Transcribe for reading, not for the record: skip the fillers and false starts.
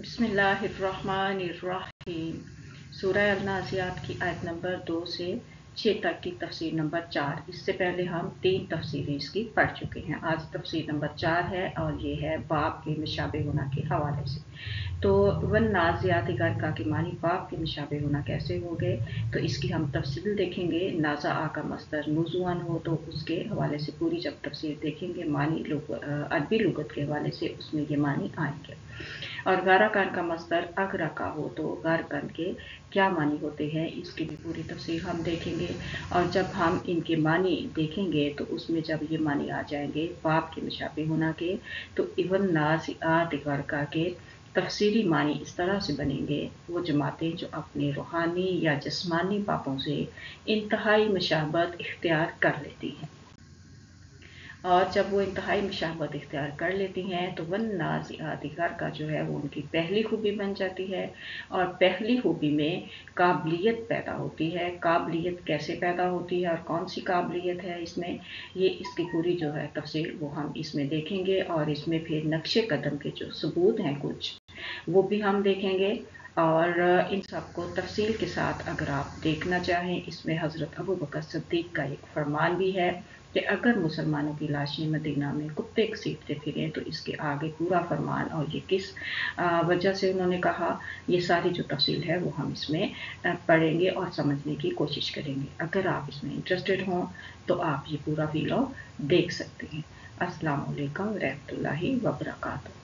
बिस्मिल्लाहिर्रहमानिर्रहीम। सूरह अल-नाज़ियात की आयत नंबर 2 से 6 तक की तफसीर नंबर 4। इससे पहले हम 3 तफसीरें इसकी पढ़ चुके हैं। आज तफसीर नंबर 4 है और ये है बाप के मुशाबे होना के हवाले से। तो वन नाज़ियात गर्का के मानी बाप के मुशाबे होना कैसे हो गए, तो इसकी हम तफसील देखेंगे। नाज़ा आ का मस्दर नुज़ुअन हो तो उसके हवाले से पूरी जब तफसीर देखेंगे, मानी अरबी लुगत के हवाले से उसमें ये मानी आएंगे। और गाराकान का मस्दर अगरका हो तो गारकन के क्या मानी होते हैं, इसकी भी पूरी तफसीर हम देखेंगे। और जब हम इनके मानी देखेंगे तो उसमें जब ये मानी आ जाएंगे बाप के मुशाबे होना के, तो इवन नाज़िआत गर्का के तफसीरी मानी इस तरह से बनेंगे। वो जमातें जो अपने रूहानी या जिस्मानी बापों से इंतहाई मुशाबत इख्तियार कर लेती हैं, और जब वो इंतहाई मुशाबत इख्तियार कर लेती हैं तो वन नाज़िआत गर्का जो है वो उनकी पहली खूबी बन जाती है। और पहली खूबी में काबिलियत पैदा होती है। काबिलियत कैसे पैदा होती है और कौन सी काबिलियत है इसमें, ये इसकी पूरी जो है तफसील वो हम इसमें देखेंगे। और इसमें फिर नक्शे कदम के जो सबूत हैं कुछ, वो भी हम देखेंगे। और इन सब को तफसील के साथ अगर आप देखना चाहें, इसमें हज़रत अबू बकर सिद्दीक़ का एक फरमान भी है कि अगर मुसलमानों की लाशें मदीना में कुत्ते घसीटते फिरें तो इसके आगे पूरा फरमान और ये किस वजह से उन्होंने कहा, ये सारी जो तफसील है वो हम इसमें पढ़ेंगे और समझने की कोशिश करेंगे। अगर आप इसमें इंटरेस्टेड हों तो आप ये पूरा वीडियो देख सकते हैं। अस्सलाम वालेकुम रहमतुल्लाहि व बरकातहू।